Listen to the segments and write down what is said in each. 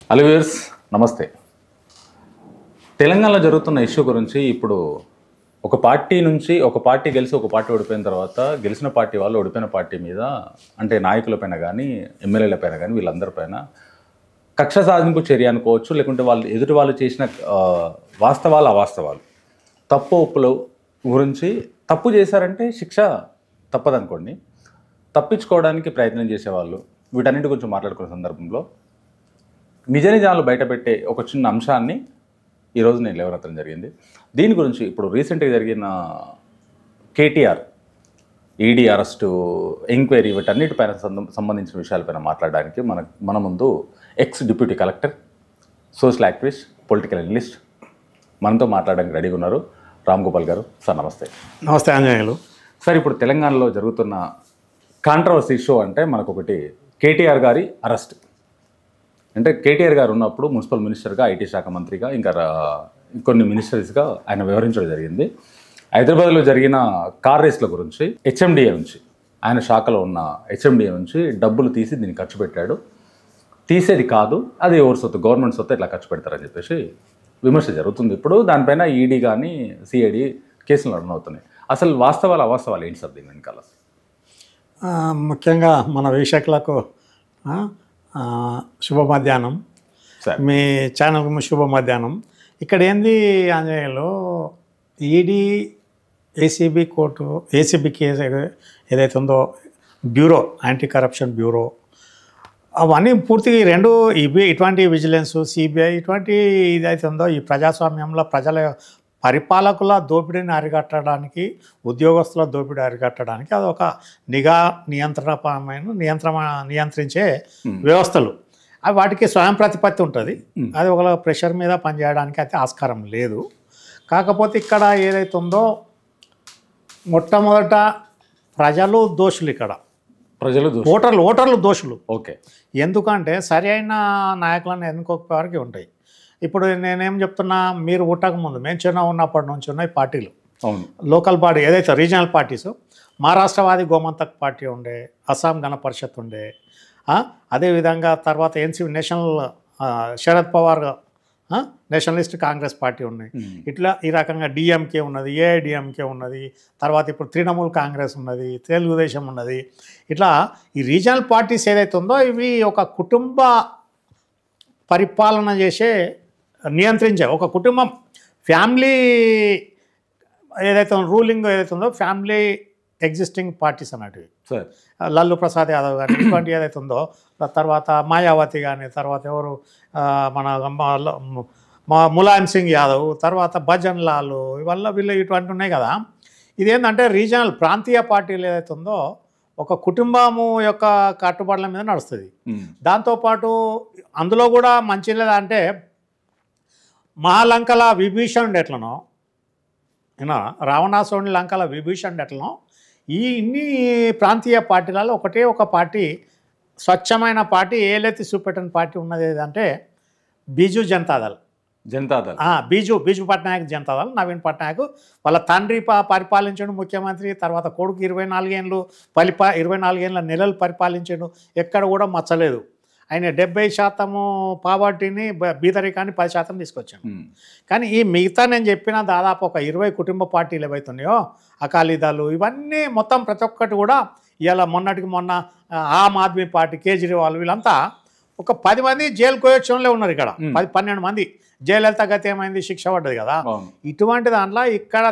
Hello viewers, నమస్తే. తెలంగాణలో జరుగుతున్న ఇష్యూ గురించి ఇప్పుడు ఒక పార్టీ నుంచి ఒక పార్టీ గెలిచి ఒక పార్టీ ఓడిపోయిన తర్వాత గెలిచిన పార్టీ వాళ్ళు ఓడిపోయిన పార్టీ మీద అంటే నాయకులపైన కానీ ఎమ్మెల్యేలపైన కానీ వీళ్ళందరిపైన కక్ష సాధింపు చర్య అనుకోవచ్చు, లేకుంటే వాళ్ళు ఎదుటి వాళ్ళు చేసిన వాస్తవాలు అవాస్తవాలు తప్పు ఒప్పుల గురించి తప్పు చేశారంటే శిక్ష తప్పదనుకోండి, తప్పించుకోవడానికి ప్రయత్నం చేసేవాళ్ళు వీటన్నిటి గురించి మాట్లాడుకునే సందర్భంలో నిజ నిజాలు బయటపెట్టే ఒక చిన్న అంశాన్ని ఈరోజు నేను లేవనెత్తడం జరిగింది. దీని గురించి ఇప్పుడు రీసెంట్గా జరిగిన కేటీఆర్ ఈడీ అరెస్టు, ఎంక్వైరీ వీటన్నిటిపైన సంబంధించిన విషయాలపైన మాట్లాడడానికి మన ముందు X deputy collector, social activist, political analyst మనతో మాట్లాడడానికి రెడీగా ఉన్నారు. రామ్ గోపాల్ గారు, సార్ నమస్తే. నమస్తే ఆంజనేయులు. సార్, ఇప్పుడు తెలంగాణలో జరుగుతున్న కాంట్రవర్సీ ఇష్యూ అంటే మనకు ఒకటి కేటీఆర్ గారి అరెస్ట్. అంటే కేటీఆర్ గారు ఉన్నప్పుడు మున్సిపల్ మినిస్టర్గా, ఐటీ శాఖ మంత్రిగా, ఇంకా కొన్ని మినిస్టర్స్గా ఆయన వ్యవహరించడం జరిగింది. హైదరాబాద్లో జరిగిన కార్ రేస్ల గురించి హెచ్ఎండిఏ నుంచి, ఆయన శాఖలో ఉన్న హెచ్ఎండిఏ నుంచి డబ్బులు తీసి దీన్ని ఖర్చు పెట్టాడు, తీసేది కాదు, అది ఎవరి సొత్తు, గవర్నమెంట్ సొత్తు ఇట్లా ఖర్చు పెడతారని చెప్పేసి విమర్శ జరుగుతుంది. ఇప్పుడు దానిపైన ఈడీ కానీ సిఐడి కేసులు రన్ అవుతున్నాయి. అసలు వాస్తవాలు అవాస్తవాలు ఏంటి సార్ దీని వెనకాల? ముఖ్యంగా మన వీక్షకులకు శుభ మధ్యాహ్నం. మీ ఛానల్కి శుభ మధ్యాహ్నం. ఇక్కడ ఏంది Anjaneyulu, ED ACB court, ACB case ఏదైతే ఉందో బ్యూరో, యాంటీ కరప్షన్ బ్యూరో, అవన్నీ పూర్తిగా ఈ రెండు ఇటువంటి విజిలెన్స్, సిబిఐ ఇటువంటి ఇదైతే ఉందో ఈ ప్రజాస్వామ్యంలో ప్రజల పరిపాలకుల దోపిడీని అరికట్టడానికి, ఉద్యోగస్తుల దోపిడీ అరికట్టడానికి అది ఒక నిఘా నియంత్రించే వ్యవస్థలు. అవి వాటికి స్వయం ప్రతిపత్తి ఉంటుంది. అది ఒక ప్రెషర్ మీద పనిచేయడానికి అయితే ఆస్కారం లేదు. కాకపోతే ఇక్కడ ఏదైతే ఉందో మొట్టమొదట ప్రజలు దోషులు, ఇక్కడ ప్రజలు ఓటర్లు దోషులు. ఓకే, ఎందుకంటే సరి అయిన నాయకులను ఎన్నుకోకపోవడానికి ఉంటాయి. ఇప్పుడు నేనేం చెప్తున్నా, మీరు పుట్టకముందు మేము చిన్న ఉన్నప్పటి నుంచి ఉన్నాయి పార్టీలు, లోకల్ బాడీ ఏదైతే regional parties, Maharashtrawadi Gomantak party ఉండే, అస్సాం గణ పరిషత్ ఉండే, అదేవిధంగా తర్వాత NC national Sharad Pawar Nationalist Congress party ఉన్నాయి. ఇట్లా ఈ రకంగా డిఎంకే ఉన్నది, ఏఐడిఎంకే ఉన్నది, తర్వాత ఇప్పుడు తృణమూల్ కాంగ్రెస్ ఉన్నది, తెలుగుదేశం ఉన్నది. ఇట్లా ఈ రీజనల్ పార్టీస్ ఏదైతే ఉందో ఇవి ఒక కుటుంబ పరిపాలన చేసే, నియంత్రించే ఒక కుటుంబం, ఫ్యామిలీ ఏదైతే రూలింగ్ ఏదైతే ఉందో ఫ్యామిలీ ఎగ్జిస్టింగ్ పార్టీస్ అన్నట్టువి. లల్లు ప్రసాద్ యాదవ్ కానీ ఇటువంటి ఏదైతే ఉందో, తర్వాత మాయావతి కానీ, తర్వాత ఎవరు మన ములాయం సింగ్ యాదవ్, తర్వాత భజన్ లాల్, వీళ్ళు ఇటువంటి ఉన్నాయి కదా. ఇదేంటంటే రీజనల్ ప్రాంతీయ పార్టీలు ఏదైతే ఉందో ఒక కుటుంబము యొక్క కట్టుబాట్ల మీద నడుస్తుంది. దాంతోపాటు అందులో కూడా మంచి లేదంటే మహాలంకల విభీషణుడు ఎట్లనో, రావణాసురుని లంకల విభీషణుడు ఎట్లనో, ఇన్ని ప్రాంతీయ పార్టీలలో ఒకటే ఒక పార్టీ, స్వచ్ఛమైన పార్టీ, ఏలెత్తి చూపెట్టిన పార్టీ ఉన్నది ఏదంటే బీజు జనతాదళ్. బీజు పట్నాయక్ జనతాదళ్, నవీన్ పట్నాయక్ వాళ్ళ తండ్రి పరిపాలించాడు ముఖ్యమంత్రి, తర్వాత కొడుకు 24 ఏళ్ళు 24 నెలలు పరిపాలించాడు, ఎక్కడ కూడా మచ్చలేదు. ఆయన 70% పావర్టీని, బీదరికాన్ని 10% తీసుకొచ్చాడు. కానీ ఈ మిగతా నేను చెప్పిన దాదాపు ఒక 20 కుటుంబ పార్టీలు ఏవైతున్నాయో, అకాలీదళ్, ఇవన్నీ మొత్తం ప్రతి ఒక్కటి కూడా ఇలా మొన్నటికి మొన్న ఆమ్ ఆద్మీ పార్టీ, కేజ్రీవాల్, వీళ్ళంతా ఒక 10 మంది జైలు కోయొచ్చంలో ఉన్నారు. ఇక్కడ 12 మంది జయలలిత గతి ఏమైంది, శిక్ష పడ్డది కదా. ఇటువంటి దాంట్లో ఇక్కడ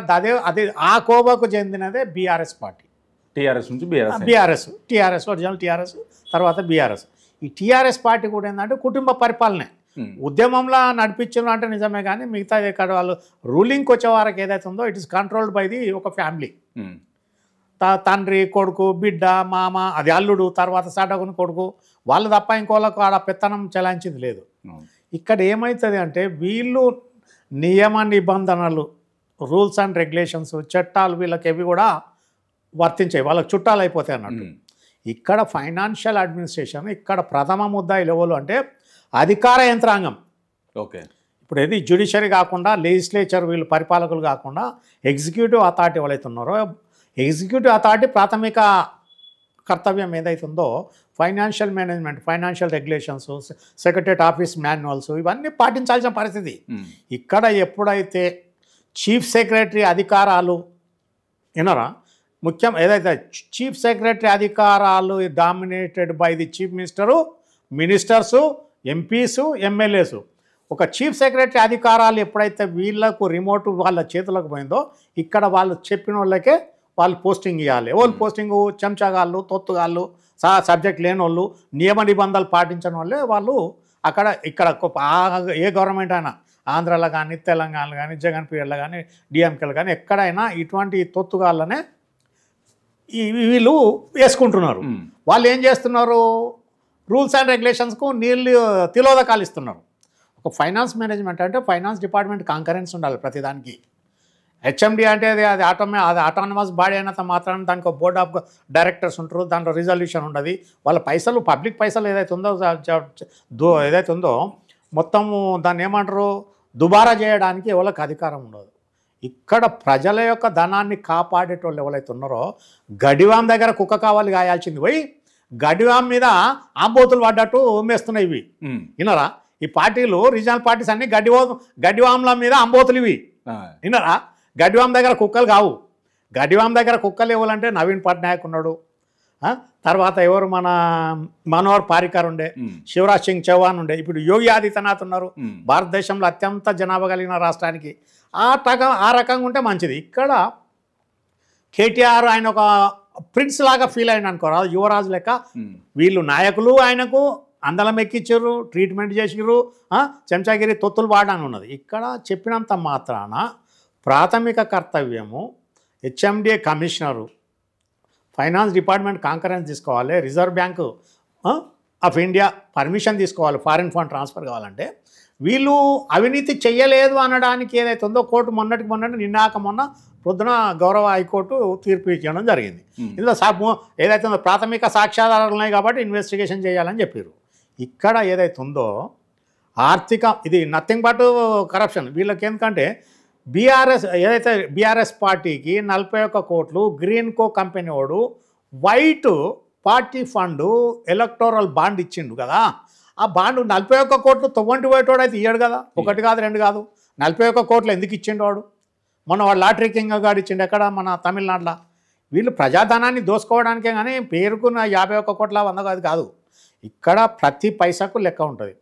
అదే ఆ కోబాకు చెందినదే BRS party. TRS original TRS, తర్వాత బీఆర్ఎస్. ఈ టీఆర్ఎస్ పార్టీ కూడా ఏంటంటే కుటుంబ పరిపాలనే, ఉద్యమంలో నడిపించడం అంటే నిజమే, కానీ మిగతా ఇక్కడ వాళ్ళు రూలింగ్కి వచ్చే వారికి ఏదైతే ఉందో it is controlled by the ఒక ఫ్యామిలీ. తండ్రి, కొడుకు, బిడ్డ, మామ, అది అల్లుడు, తర్వాత సడగుని కొడుకు, వాళ్ళు తప్ప ఇంకోళ్ళకు ఆడ పెత్తనం చెలాయించింది లేదు. ఇక్కడ ఏమవుతుంది అంటే వీళ్ళు నియమ నిబంధనలు, రూల్స్ అండ్ రెగ్యులేషన్స్, చట్టాలు వీళ్ళకి ఎవి కూడా వర్తించాయి, వాళ్ళకి చుట్టాలు అయిపోతాయి అన్నట్టు. ఇక్కడ ఫైనాన్షియల్ అడ్మినిస్ట్రేషన్, ఇక్కడ ప్రథమ ముద్దాయిలు ఎవరు అంటే అధికార యంత్రాంగం. ఓకే, ఇప్పుడు ఏది జ్యుడిషియరీ కాకుండా, లెజిస్లేచర్ వీళ్ళు పరిపాలకులు కాకుండా ఎగ్జిక్యూటివ్ అథారిటీ ఎవరైతే ఉన్నారో, ఎగ్జిక్యూటివ్ అథారిటీ ప్రాథమిక కర్తవ్యం ఏదైతుందో financial management, financial regulations, secretariat office manuals ఇవన్నీ పాటించాల్సిన పరిస్థితి. ఇక్కడ ఎప్పుడైతే చీఫ్ సెక్రటరీ అధికారాలు వినరా ముఖ్యం ఏదైతే చీఫ్ సెక్రటరీ అధికారాలు dominated by the chief minister, ministers, MPs, MLAs. ఒక చీఫ్ సెక్రటరీ అధికారాలు ఎప్పుడైతే వీళ్ళకు రిమోట్ వాళ్ళ చేతులకు పోయిందో ఇక్కడ వాళ్ళు చెప్పిన వాళ్ళకే వాళ్ళు పోస్టింగ్ ఇవ్వాలి. వాళ్ళు పోస్టింగ్ చెంచాగాళ్ళు, తొత్తుగాళ్ళు, సబ్జెక్ట్ లేని వాళ్ళు, నియమ నిబంధనలు పాటించని వాళ్ళే వాళ్ళు అక్కడ ఇక్కడ ఏ గవర్నమెంట్ అయినా ఆంధ్రాలో కానీ, తెలంగాణలో కానీ, జగన్ పీరియడ్లో కానీ, డిఎంకేలు కానీ ఎక్కడైనా ఇటువంటి తొత్తుగాళ్ళనే వీళ్ళు వేసుకుంటున్నారు. వాళ్ళు ఏం చేస్తున్నారు, రూల్స్ అండ్ రెగ్యులేషన్స్కు తిలోదకాలు ఇస్తున్నారు. ఒక ఫైనాన్స్ మేనేజ్మెంట్ అంటే ఫైనాన్స్ డిపార్ట్మెంట్ కాంకరెన్స్ ఉండాలి ప్రతిదానికి. హెచ్ఎండి అంటే అది ఆటోనమస్ బాడీ అయినంత మాత్రాన దానికి ఒక బోర్డ్ ఆఫ్ డైరెక్టర్స్ ఉంటారు, దాంట్లో రిజల్యూషన్ ఉండదు. వాళ్ళ పైసలు పబ్లిక్ పైసలు ఏదైతే ఉందో మొత్తము దాన్ని ఏమంటారు దుబారా చేయడానికి ఎవరికి అధికారం ఉండదు. ఇక్కడ ప్రజల యొక్క ధనాన్ని కాపాడేటోళ్ళు ఎవరైతే ఉన్నారో గడివాం దగ్గర కుక్క కావాలి గాయాల్సింది పోయి గడివాం మీద ఆంబోతులు పడ్డట్టు ఉమ్మేస్తున్నాయి ఇవి. వినరా ఈ పార్టీలు రీజనల్ పార్టీస్ అన్ని గడివాంల మీద అంబోతులు ఇవి. వినరా గడివాం దగ్గర కుక్కలు కావు. గడివాం దగ్గర కుక్కలు ఇవ్వాలంటే నవీన్ పట్నాయక్ ఉన్నాడు, తర్వాత ఎవరు మన మనోహర్ పారికర్ ఉండే, శివరాజ్ సింగ్ చౌహాన్ ఉండే, ఇప్పుడు యోగి ఆదిత్యనాథ్ ఉన్నారు. భారతదేశంలో అత్యంత జనాభా కలిగిన రాష్ట్రానికి ఆ రకంగా ఉంటే మంచిది. ఇక్కడ కేటీఆర్ ఆయన ఒక ప్రిన్స్ లాగా ఫీల్ అయిన అనుకోరా, యువరాజు లెక్క. వీళ్ళు నాయకులు ఆయనకు అందలం ఎక్కించారు, ట్రీట్మెంట్ చేసిర్రు, చెంచాగిరి తొత్తులు వాడని ఉన్నది. ఇక్కడ చెప్పినంత మాత్రాన ప్రాథమిక కర్తవ్యము HMDA commissioner, finance department concurrence తీసుకోవాలి, Reserve Bank of India permission తీసుకోవాలి ఫారిన్ ఫండ్ ట్రాన్స్ఫర్ కావాలంటే. వీళ్ళు అవినీతి చెయ్యలేదు అనడానికి ఏదైతే ఉందో కోర్టు మొన్నటి నిన్నాక మొన్న పొద్దున గౌరవ హైకోర్టు తీర్పు ఇచ్చడం జరిగింది. ఇందులో ఏదైతే ఉందో ప్రాథమిక సాక్ష్యాధారాలు ఉన్నాయి కాబట్టి ఇన్వెస్టిగేషన్ చేయాలని చెప్పారు. ఇక్కడ ఏదైతే ఉందో ఆర్థిక ఇది నథింగ్ బట్ కరప్షన్. వీళ్ళకి ఎందుకంటే బీఆర్ఎస్ పార్టీకి 41 కోట్లు గ్రీన్ కో కంపెనీ వాడు white party fund electoral bond ఇచ్చిండు కదా. ఆ బాండ్ 41 కోట్లు తొవ్వంటి పోయేటోడు అయితే ఇయ్యాడు కదా, 1 కాదు 2 కాదు, 41 కోట్లు ఎందుకు ఇచ్చిండు వాడు? మొన్న వాడు లాటరీ కింగ్ గాడు ఇచ్చిండు ఎక్కడ మన తమిళనాడులో. వీళ్ళు ప్రజాధనాన్ని దోసుకోవడానికే కానీ పేరుకున్న 51 కోట్ల 100 కాదు. ఇక్కడ ప్రతి పైసాకు లెక్క ఉంటుంది.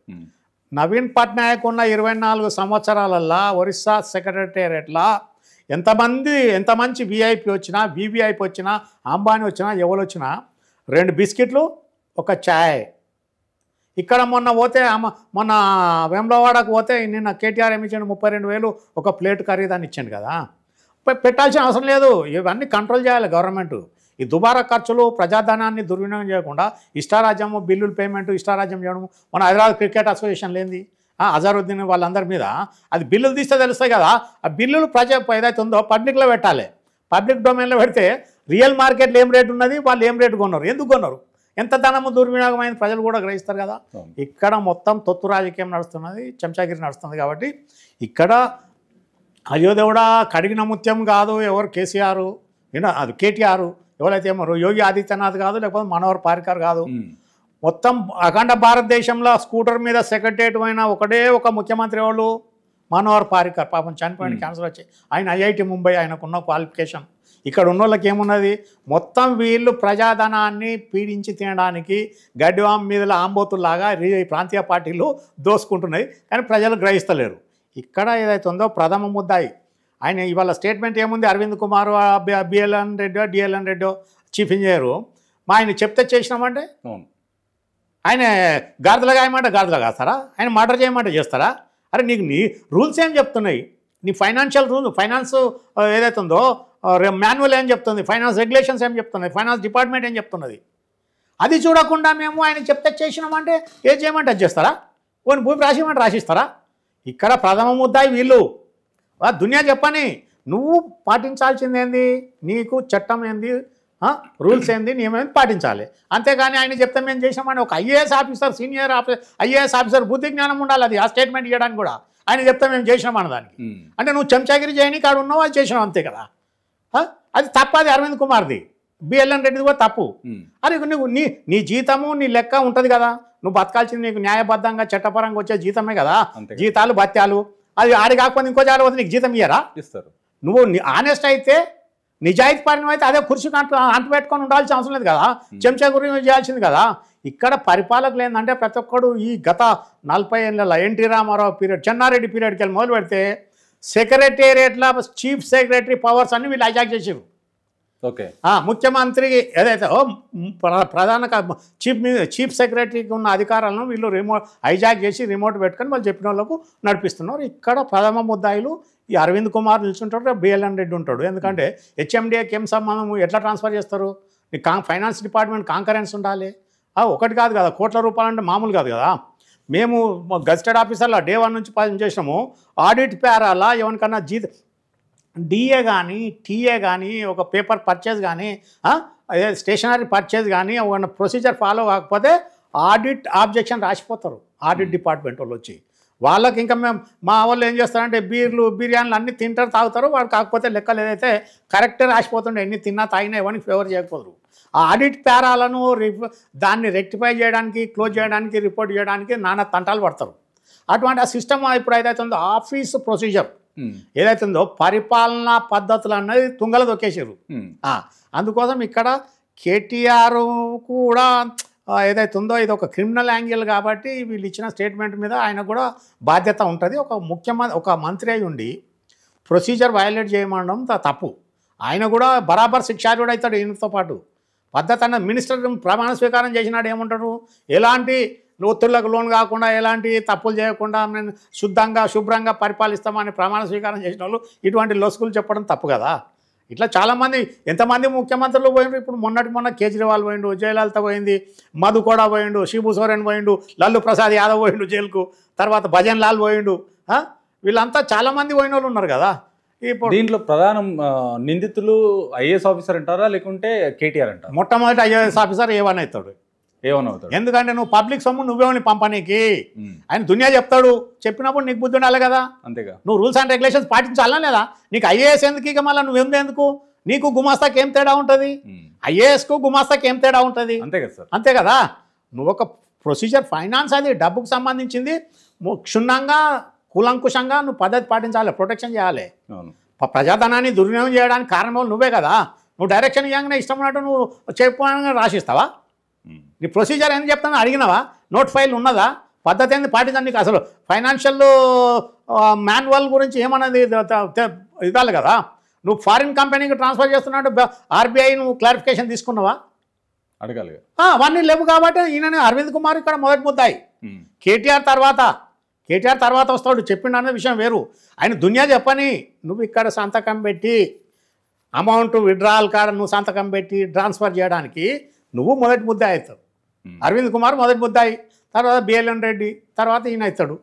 నవీన్ పట్నాయక్ ఉన్న 24 సంవత్సరాలల్లో ఒరిస్సా సెక్రటేరియట్లో ఎంత మంచి విఐపి వచ్చినా, వివిఐపి వచ్చినా, అంబానీ వచ్చినా, ఎవరు వచ్చినా 2 బిస్కెట్లు 1 ఛాయ్. ఇక్కడ మొన్న వేములవాడకు పోతే నిన్న కేటీఆర్ ఏమి ఇచ్చాడు, 32,000 1 ప్లేట్ ఖరీదాన్ని ఇచ్చాడు కదా. పెట్టాల్సిన అవసరం లేదు. ఇవన్నీ కంట్రోల్ చేయాలి గవర్నమెంట్. ఈ దుబారా ఖర్చులు, ప్రజాధనాన్ని దుర్వినియోగం చేయకుండా ఇష్టారాజ్యము, బిల్లులు పేమెంట్ ఇష్టారాజ్యం చేయడము. మన హైదరాబాద్ క్రికెట్ అసోసియేషన్ లేనిది అజరుద్దీన్ వాళ్ళందరి మీద అది బిల్లులు తీస్తే తెలుస్తాయి కదా. ఆ బిల్లులు ఏదైతే ఉందో పబ్లిక్లో పెట్టాలి. పబ్లిక్ డొమైన్లో పెడితే రియల్ మార్కెట్లో ఏం రేటు ఉన్నది, వాళ్ళు ఏం రేటు కొన్నారు, ఎందుకు కొన్నారు, ఎంత ధనము దుర్వినియోగమైన ప్రజలు కూడా గ్రహిస్తారు కదా. ఇక్కడ మొత్తం తొత్తు రాజకీయం నడుస్తున్నది, చెంచాగిరి నడుస్తుంది. కాబట్టి ఇక్కడ అయోధ్యవుడా కడిగిన ముత్యం కాదు ఎవరు కేసీఆర్, అది కేటీఆర్, ఎవరైతే ఏమో యోగి ఆదిత్యనాథ్ కాదు, లేకపోతే మనోహర్ పారికర్ కాదు. మొత్తం అఖండ భారతదేశంలో స్కూటర్ మీద సెక్రటరేట్ అయిన ఒక ముఖ్యమంత్రి వాళ్ళు మనోహర్ పారికర్. పాపం చనిపోయిన క్యాన్సర్ వచ్చి ఆయన ఐఐటి ముంబై, ఆయనకున్న క్వాలిఫికేషన్. ఇక్కడ ఉన్న వాళ్ళకి ఏమున్నది, మొత్తం వీళ్ళు ప్రజాధనాన్ని పీడించి తినడానికి గడ్డివాం మీద ఆంబోతుల్లాగా ప్రాంతీయ పార్టీలు దోసుకుంటున్నాయి, కానీ ప్రజలు గ్రహిస్తలేరు. ఇక్కడ ఏదైతే ఉందో ప్రథమ ముద్దాయి ఆయన ఇవాళ స్టేట్మెంట్ ఏముంది, అరవింద్ కుమార్ బిఎల్ఎన్ రెడ్డో డిఎల్ఎన్ రెడ్డో చీఫ్ ఇంజనీరు ఆయన చెప్తే చేసినామంటే ఆయన గాడిదలు గాయమంటే గాడిదలు కాస్తారా, ఆయన మర్డర్ చేయమంటే చేస్తారా? అరే నీకు నీ రూల్స్ ఏం చెప్తున్నాయి, నీ ఫైనాన్షియల్ రూల్ ఫైనాన్స్ ఏదైతే ఉందో మాన్యువల్ ఏం చెప్తుంది, ఫైనాన్స్ రెగ్యులేషన్స్ ఏం చెప్తున్నాయి, ఫైనాన్స్ డిపార్ట్మెంట్ ఏం చెప్తున్నది, అది చూడకుండా మేము ఆయన చెప్తే చేసినామంటే ఏం చేయమంటే అది చేస్తారా? కొన్ని భూమి రాసిమంటే రాసిస్తారా? ఇక్కడ ప్రథమ ముద్దాయి వీళ్ళు. దునియా చెప్పని నువ్వు పాటించాల్సింది ఏంది, నీకు చట్టం ఏంది, రూల్స్ ఏంది, నియమేంది పాటించాలి. అంతేగాని ఆయన చెప్తే మేము చేసామని ఒక IAS officer, senior IAS officer బుద్ధి జ్ఞానం ఉండాలి. అది ఆ స్టేట్మెంట్ ఇవ్వడానికి కూడా ఆయన చెప్తే మేము చేసినామన్న దానికి. అంటే నువ్వు చెంచాగిరి చేయని కాడు ఉన్నావు, అది చేసినావు అంతే కదా. అది తప్పది అరవింద్ కుమార్ది. బిఎల్ఎన్ రెడ్డిది కూడా తప్పు. అరే నువ్వు నీ జీతము నీ లెక్క ఉంటుంది కదా, నువ్వు బతకాల్సింది నీకు న్యాయబద్ధంగా చట్టపరంగా వచ్చే జీతమే కదా, జీతాలు భత్యాలు. అది ఆడి కాకపోతే ఇంకో జాగ్రత్త పోతే నీకు జీతం ఇయ్యరా? ఇస్తారు. నువ్వు ఆనెస్ట్ అయితే నిజాయితీ పడిన అయితే అదే కుర్చీకి అంటు పెట్టుకొని ఉండాల్సిన అవసరం లేదు కదా, చెంచా గురించి చేయాల్సింది కదా. ఇక్కడ పరిపాలకులు ఏంటంటే ప్రతి ఒక్కడు ఈ గత 40 ఏళ్ళ ఎన్టీ రామారావు పీరియడ్, చెన్నారెడ్డి పీరియడ్కి వెళ్ళి మొదలు పెడితే సెక్రటేరియట్ల చీఫ్ సెక్రటరీ పవర్స్ అన్ని వీళ్ళు హైజాక్ చేసారు. ఓకే, ముఖ్యమంత్రి ఏదైతే ప్రధాన చీఫ్ సెక్రటరీకి ఉన్న అధికారాలను వీళ్ళు హైజాక్ చేసి రిమోట్ పెట్టుకొని వాళ్ళు చెప్పిన వాళ్ళకు నడిపిస్తున్నారు. ఇక్కడ ప్రథమ ముద్దాయిలు ఈ అరవింద్ కుమార్ నిల్చుంటాడు, బిఎల్ఎన్ రెడ్డి ఉంటాడు. ఎందుకంటే హెచ్ఎండిఏకి ఏం సంబంధం, ఎట్లా ట్రాన్స్ఫర్ చేస్తారు? ఫైనాన్స్ డిపార్ట్మెంట్ కాంకరెన్స్ ఉండాలి. ఒకటి కాదు కదా, కోట్ల రూపాయలు అంటే మామూలు కాదు కదా. మేము గజిటెడ్ ఆఫీసర్లో డే 1 నుంచి పనిచేసినాము. ఆడిట్ పేరాలా ఎవరికన్నా డిఏ కానీ టీఏ కానీ ఒక పేపర్ పర్చేజ్ కానీ అదే స్టేషనరీ పర్చేజ్ కానీ ఒక ప్రొసీజర్ ఫాలో కాకపోతే ఆడిట్ ఆబ్జెక్షన్ రాసిపోతారు ఆడిట్ డిపార్ట్మెంట్ వాళ్ళు వచ్చి. వాళ్ళకి ఇంకా మేము మా వాళ్ళు ఏం చేస్తారంటే బీర్లు బిర్యానీలు అన్నీ తింటారు తాగుతారు, వాడు కాకపోతే లెక్కలు ఏదైతే కరెక్టే రాసిపోతుండే, ఎన్ని తిన్నా తాగినా ఎవరికి ఫేవర్ చేయకపోతారు. ఆ ఆడిట్ పేరాలను దాన్ని రెక్టిఫై చేయడానికి, క్లోజ్ చేయడానికి, రిపోర్ట్ చేయడానికి నానా తంటాలు పడతారు. అటువంటి ఆ సిస్టమ్ ఇప్పుడు ఏదైతే ఉందో ఆఫీస్ ప్రొసీజర్ ఏదైతే ఉందో పరిపాలనా పద్ధతులు అన్నది తుంగలు దొక్కేసారు. అందుకోసం ఇక్కడ కేటీఆర్ కూడా ఏదైతే ఉందో ఇది ఒక క్రిమినల్ యాంగిల్ కాబట్టి వీళ్ళు ఇచ్చిన స్టేట్మెంట్ మీద ఆయన కూడా బాధ్యత ఉంటుంది. ఒక మంత్రి అయి ఉండి ప్రొసీజర్ వయలేట్ చేయమనడం తప్పు. ఆయన కూడా బరాబర్ శిక్షార్హుడు అవుతాడు ఈయనతో పాటు. పద్ధతి అన్న మినిస్టర్ ప్రమాణ స్వీకారం చేసినాడు ఏమంటారు, ఎలాంటి ఒత్తిళ్లకు లోన్ కాకుండా ఎలాంటి తప్పులు చేయకుండా నేను శుభ్రంగా పరిపాలిస్తామని ప్రమాణ స్వీకారం చేసిన వాళ్ళు ఇటువంటి లొసుకులు చెప్పడం తప్పు కదా. ఇట్లా చాలామంది ఎంతమంది ముఖ్యమంత్రులు పోయిండు. ఇప్పుడు మొన్న కేజ్రీవాల్ పోయిండు, జయలలిత పోయింది, మధు కూడా పోయిండు, శిబు సోరెన్ పోయిండు, లల్లు ప్రసాద్ యాదవ్ పోయిండు జైలుకు, తర్వాత భజన్ లాల్ పోయిండు. వీళ్ళంతా చాలామంది పోయిన వాళ్ళు ఉన్నారు కదా. ఇప్పుడు దీంట్లో ప్రధాన నిందితులు ఐఏఎస్ ఆఫీసర్ అంటారా లేకుంటే కేటీఆర్ అంటారా? మొట్టమొదటి ఐఏఎస్ ఆఫీసర్ ఏమని అవుతాడు, ఎందుకంటే నువ్వు పబ్లిక్ సొమ్ము నువ్వేమని పంపనీకి ఆయన దునియా చెప్తాడు. చెప్పినప్పుడు నీకు బుద్ధి ఉండాలి కదా, అంతేగా. నువ్వు రూల్స్ అండ్ రెగ్యులేషన్స్ పాటించాలా లేదా? నీకు ఐఏఎస్ ఎందుకు ఇక మళ్ళీ నువ్వేందు ఎందుకు? నీకు గుమాస్తాకి ఏం తేడా ఉంటుంది? ఐఏఎస్కు గుమాస్తాకి ఏం తేడా ఉంటుంది? అంతే కదా సార్, అంతే కదా. నువ్వు ఒక ప్రొసీజర్ ఫైనాన్స్ అది డబ్బుకు సంబంధించింది క్షుణ్ణంగా కూలంకుషంగా నువ్వు పద్ధతి పాటించాలి, ప్రొటెక్షన్ చేయాలి. ప్రజాధనాన్ని దుర్వినియోగం చేయడానికి కారణం నువ్వే కదా. నువ్వు డైరెక్షన్ ఇవ్వగానే ఇష్టం ఉన్నట్టు నువ్వు చెప్పగానే రాసిస్తావా? నీ ప్రొసీజర్ ఏం చెప్తాను అడిగినావా? నోట్ ఫైల్ ఉన్నదా? పద్ధతి ఏంది పాటించండి. నీకు అసలు ఫైనాన్షియల్ మాన్యువల్ గురించి ఏమన్నది ఇదాలి కదా. నువ్వు ఫారిన్ కంపెనీకి ట్రాన్స్ఫర్ చేస్తున్నట్టు ఆర్బీఐ నువ్వు క్లారిఫికేషన్ తీసుకున్నావా? అడగాలి. అవన్నీ లేవు కాబట్టి ఈయన అరవింద్ కుమార్ ఇక్కడ మొదటి ముద్దాయి. కేటీఆర్ తర్వాత వస్తాడు, చెప్పిండు అనే విషయం వేరు. ఆయన దునియా చెప్పని నువ్వు ఇక్కడ సంతకం పెట్టి అమౌంట్ విడ్రాల్ కాడ నువ్వు సంతకం పెట్టి ట్రాన్స్ఫర్ చేయడానికి నువ్వు మొదటి ముద్దాయి అవుతావు. అరవింద్ కుమార్ మొదటి ముద్దాయి, తర్వాత బిఎల్ఎన్ రెడ్డి, తర్వాత ఈయన అవుతాడు.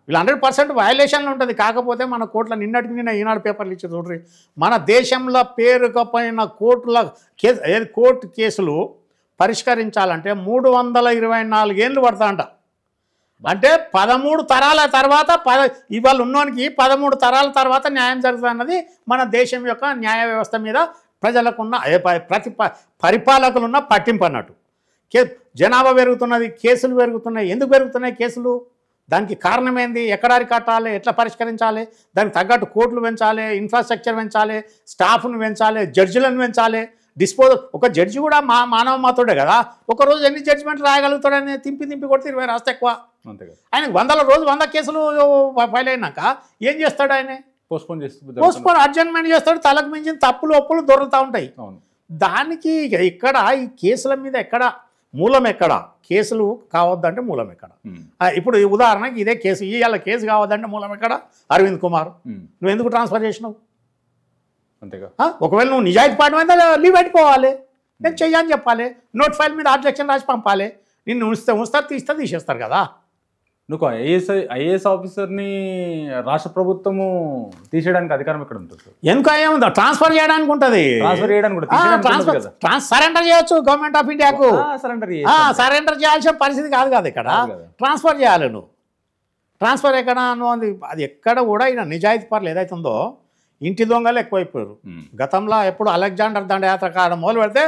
వీళ్ళు 100% వయలేషన్లు ఉంటుంది. కాకపోతే మన కోర్టులో నిన్నటికి నిన్న ఈనాడు పేపర్లు ఇచ్చి చూడ్రి, మన దేశంలో పేరుకపోయిన కోర్టు కేసులు పరిష్కరించాలంటే 324 ఏళ్ళు పడతాయంట. అంటే 13 తరాల తర్వాత ఇవాళ ఉన్నోనికి 13 తరాల తర్వాత న్యాయం జరుగుతుంది అన్నది మన దేశం యొక్క న్యాయ వ్యవస్థ మీద ప్రజలకున్న పరిపాలకులున్న పట్టింపు అన్నట్టు. జనాభా పెరుగుతున్నది, కేసులు పెరుగుతున్నాయి. ఎందుకు పెరుగుతున్నాయి కేసులు? దానికి కారణం ఏంది? ఎక్కడ అరికట్టాలి, ఎట్లా పరిష్కరించాలి, దానికి తగ్గట్టు కోర్టులు పెంచాలి, ఇన్ఫ్రాస్ట్రక్చర్ పెంచాలి, స్టాఫ్ను పెంచాలి, జడ్జిలను పెంచాలి, ఒక జడ్జి కూడా మానవ మాతోడే కదా. ఒకరోజు ఎన్ని జడ్జిమెంట్లు రాయగలుగుతాడని తింపి కొడితే 20 రాస్తే ఎక్కువ. ఆయనకు 100 కేసులు ఫైల్ అయినాక ఏం చేస్తాడు? ఆయన పోస్ట్పోన్ అడ్జర్న్మెంట్ చేస్తాడు. తలకు మించిన తప్పులు ఒప్పులు దొరుకుతూ ఉంటాయి. దానికి ఇక్కడ ఈ కేసుల మీద ఎక్కడ మూలం, ఎక్కడ కేసులు కావద్దంటే మూలం ఎక్కడ? ఇప్పుడు ఉదాహరణకి ఇదే కేసు, ఇవాళ కేసు కావద్దంటే మూలం ఎక్కడ? అరవింద్ కుమార్. నువ్వు ఎందుకు ట్రాన్స్ఫర్ చేసినావు? అంతేగా. ఒకవేళ నువ్వు నిజాయితీ పాఠమైందా లీవ్ పెట్టుకోవాలి, నేను చెయ్యని చెప్పాలి, నోట్ ఫైల్ మీద ఆబ్జెక్షన్ రాసి పంపాలి. నిన్ను ఉంచుతారు, తీసేస్తారు కదా. నువ్వు ఐఏఎస్ ఆఫీసర్ని రాష్ట్ర ప్రభుత్వము తీసేయడానికి అధికారం ఎక్కడ ఉంటుంది? ఎందుకు ఏముందో ట్రాన్స్ఫర్ చేయడానికి ఉంటుంది. సరెండర్ చేయొచ్చు గవర్నమెంట్ ఆఫ్ ఇండియాకు. సరెండర్ చేయాల్సిన పరిస్థితి కాదు కదా ఇక్కడ. ట్రాన్స్ఫర్ చేయాలి నువ్వు. ట్రాన్స్ఫర్ ఎక్కడ నువ్వు అది ఎక్కడ కూడా ఈయన నిజాయితీ పరులు ఏదైతే ఉందో ఇంటి దొంగలు ఎక్కువైపోయారు. ఉమ్. గతంలో ఎప్పుడు అలెగ్జాండర్ దండయాత్ర కాడ మొదలు పెడితే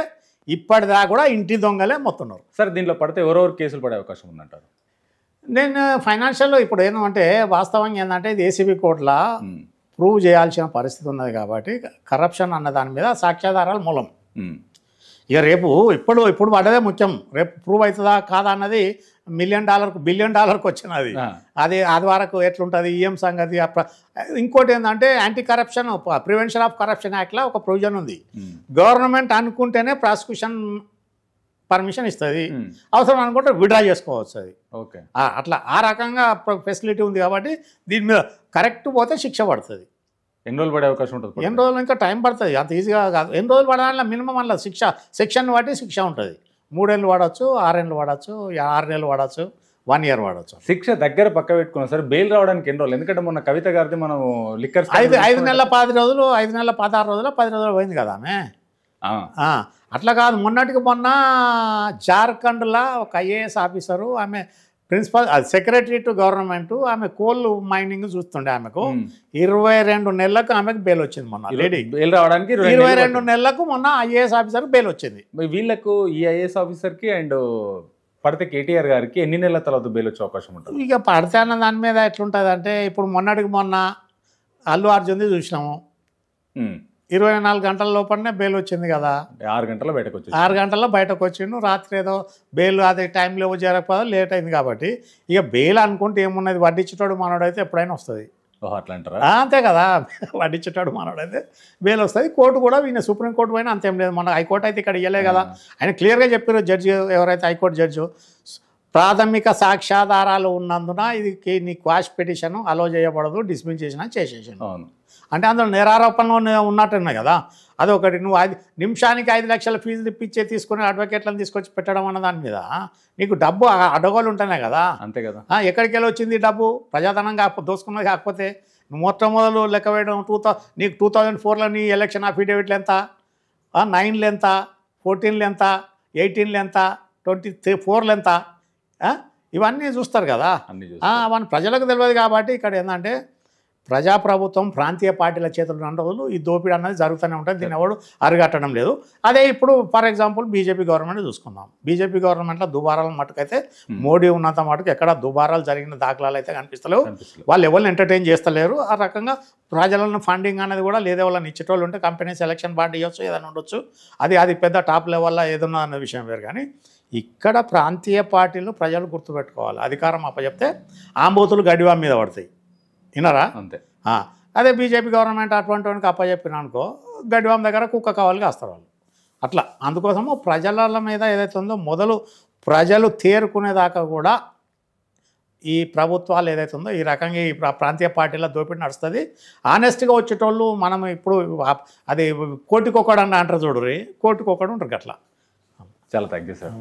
ఇప్పటిదా కూడా ఇంటి దొంగలే మొత్తున్నారు. సార్ దీంట్లో పడితే ఎవరెవరు కేసులు పడే అవకాశం ఉందంటారు? నేను ఫైనాన్షియల్ ఇప్పుడు ఏంటంటే వాస్తవంగా ఏంటంటే ఇది ఏసీబీ కోర్టులో ఉమ్. ప్రూవ్ చేయాల్సిన పరిస్థితి ఉన్నది కాబట్టి కరప్షన్ అన్న దాని మీద సాక్ష్యాధారాలు మూలం. ఉమ్. ఇక రేపు ఇప్పుడు పడదే ముఖ్యం. రేపు ప్రూవ్ అవుతుందా కాదా అన్నది $1 మిలియన్ $1 బిలియన్ వచ్చినది. అది వరకు ఎట్లుంటుంది ఏం సంగతి. ఇంకోటి ఏంటంటే anti corruption prevention of corruption యాక్ట్లో ఒక ప్రొవిజన్ ఉంది. గవర్నమెంట్ అనుకుంటేనే ప్రాసిక్యూషన్ పర్మిషన్ ఇస్తుంది, అవసరం అనుకుంటే విడ్రా చేసుకోవచ్చు. అది ఓకే. అట్లా ఆ రకంగా పఫెసిలిటీ ఉంది కాబట్టి దీని మీద కరెక్ట్ పోతే శిక్ష పడుతుంది. ఎన్ని రోజులు పడే అవకాశం ఉంటుంది? ఎన్ని రోజులు ఇంకా టైం పడుతుంది, అంత ఈజీగా కాదు. ఎన్ని రోజులు పడాల మినిమం అలా సెక్షన్ బట్టి శిక్ష ఉంటుంది. 3 ఏళ్ళు వాడచ్చు, 6 ఏళ్ళు వాడచ్చు, 6 నెలలు వాడచ్చు, 1 ఇయర్ వాడచ్చు. శిక్ష దగ్గర పక్క పెట్టుకున్నాం సార్. బెయిల్ రావడానికి ఎన్ని రోజులు? ఎందుకంటే మొన్న కవిత గారిది మనం లిక్కర్ 5 నెలల 10 రోజులు, 5 నెలల 16 రోజులు, 10 రోజులు పోయింది కదా ఆమె. అట్లా కాదు, మొన్నటికి మొన్న జార్ఖండ్లో ఒక ఐఏఎస్ ఆఫీసరు, ఆమె ప్రిన్సిపల్ సెక్రటరీ టు గవర్నమెంట్, ఆమె కోల్ మైనింగ్ చూస్తుండే. ఆమెకు 22 నెలలకు ఆమెకు బెయిల్ వచ్చింది మొన్న. లేడీ బెయిల్ రావడానికి 22 నెలలకు మొన్న ఐఏఎస్ ఆఫీసర్ బెయిల్ వచ్చింది. వీళ్ళకు ఈ ఐఏఎస్ ఆఫీసర్కి అండ్ పడితే కేటీఆర్ గారికి ఎన్ని నెలల తర్వాత బెయిల్ వచ్చే అవకాశం ఉంటుంది? ఇక పడితే అన్న దాని మీద ఎట్లుంటుంది అంటే, ఇప్పుడు మొన్నటికి మొన్న అల్లు అర్జున్ది చూసినాము, 24 గంటల లోపలనే బెయిల్ వచ్చింది కదా. 6 గంటల బయటకు వచ్చి 6 గంటల్లో బయటకు వచ్చిండు. రాత్రి ఏదో బెయిల్ అదే టైంలో జరగకపోతే లేట్ అయింది కాబట్టి ఇక బెయిల్ అనుకుంటే ఏమున్నది, వడ్డించేటోడు మనోడైతే ఎప్పుడైనా వస్తుంది. అట్లా అంటారా? అంతే కదా, వడ్డించేటోడు మనోడైతే బెయిల్ వస్తుంది. కోర్టు కూడా ఈయన సుప్రీంకోర్టు పోయినా అంతేం లేదు. మన హైకోర్టు అయితే ఇక్కడ ఇవ్వలే కదా. ఆయన క్లియర్గా చెప్పారు జడ్జి, ఎవరైతే హైకోర్టు జడ్జి, ప్రాథమిక సాక్ష్యాధారాలు ఉన్నందున ఇది నీ క్వాష్ పిటిషన్ అలో చేయబడదు, డిస్మిస్ చేసేసాను. అవును. అంటే అందులో నేరారోపణలో ఉన్నట్టున్నాయి కదా. అదొకటి. నువ్వు నిమిషానికి 5 లక్షల ఫీజులు ఇప్పించే తీసుకుని అడ్వకేట్లను తీసుకొచ్చి పెట్టడం అన్న దాని మీద నీకు డబ్బు అడగోలు ఉంటేనే కదా. అంతే కదా. ఎక్కడికి వెళ్ళి వచ్చింది డబ్బు? ప్రజాధనం దోసుకున్నది. కాకపోతే నువ్వు మొట్టమొదలు లెక్క వేయడం నీకు 2004లో నీ ఎలక్షన్ అఫిడేవిట్లు ఎంత, 9లు ఎంత, 14లు ఎంత, 18లు ఎంత, 24లు ఎంత, ఇవన్నీ చూస్తారు కదా. అవన్నీ ప్రజలకు తెలియదు కాబట్టి ఇక్కడ ఏంటంటే ప్రజాప్రభుత్వం ప్రాంతీయ పార్టీల చేతులు ఉన్న రోజులు ఈ దోపిడీ అన్నది జరుగుతూనే ఉంటుంది. దీన్ని ఎవడు అరిగట్టడం లేదు. అదే ఇప్పుడు ఫర్ ఎగ్జాంపుల్ బీజేపీ గవర్నమెంట్ చూసుకుందాం. బీజేపీ గవర్నమెంట్లో దుబారాల మటుకైతే మోడీ ఉన్నంత మటుకు ఎక్కడ దుబారాలు జరిగిన దాఖలాలు అయితే కనిపిస్తలేవు. వాళ్ళు ఎవరిని ఎంటర్టైన్ చేస్తలేరు. ఆ రకంగా ప్రజలను ఫండింగ్ అనేది కూడా లేదే వాళ్ళని ఇచ్చేటోళ్ళు ఉంటే కంపెనీస్ ఎలక్షన్ బాండ్ ఇవ్వచ్చు, ఏదైనా ఉండొచ్చు. అది పెద్ద టాప్ లెవెల్లో ఏదన్నా అన్న విషయం వేరు. కానీ ఇక్కడ ప్రాంతీయ పార్టీలు ప్రజలు గుర్తుపెట్టుకోవాలి. అధికారం అప్పచెప్తే ఆంబోతులు గడివా మీద పడతాయి. వినరా? అంతే. అదే బీజేపీ గవర్నమెంట్ అటువంటి వానికి అప్పచెప్పిన అనుకో, గడివాం దగ్గర కుక్క కావాలిగా వస్తారు వాళ్ళు. అట్లా అందుకోసము ప్రజల మీద ఏదైతే ఉందో మొదలు ప్రజలు తేరుకునేదాకా కూడా ఈ ప్రభుత్వాలు ఏదైతే ఉందో ఈ రకంగా ఈ ప్రాంతీయ పార్టీల దోపిడీ నడుస్తుంది. ఆనెస్ట్గా వచ్చేటోళ్ళు మనం ఇప్పుడు అది కోటికొకడు అంటారు చూడరు, కోటికొకడు ఉంటారు అట్లా. చాలా థ్యాంక్ యూ సార్.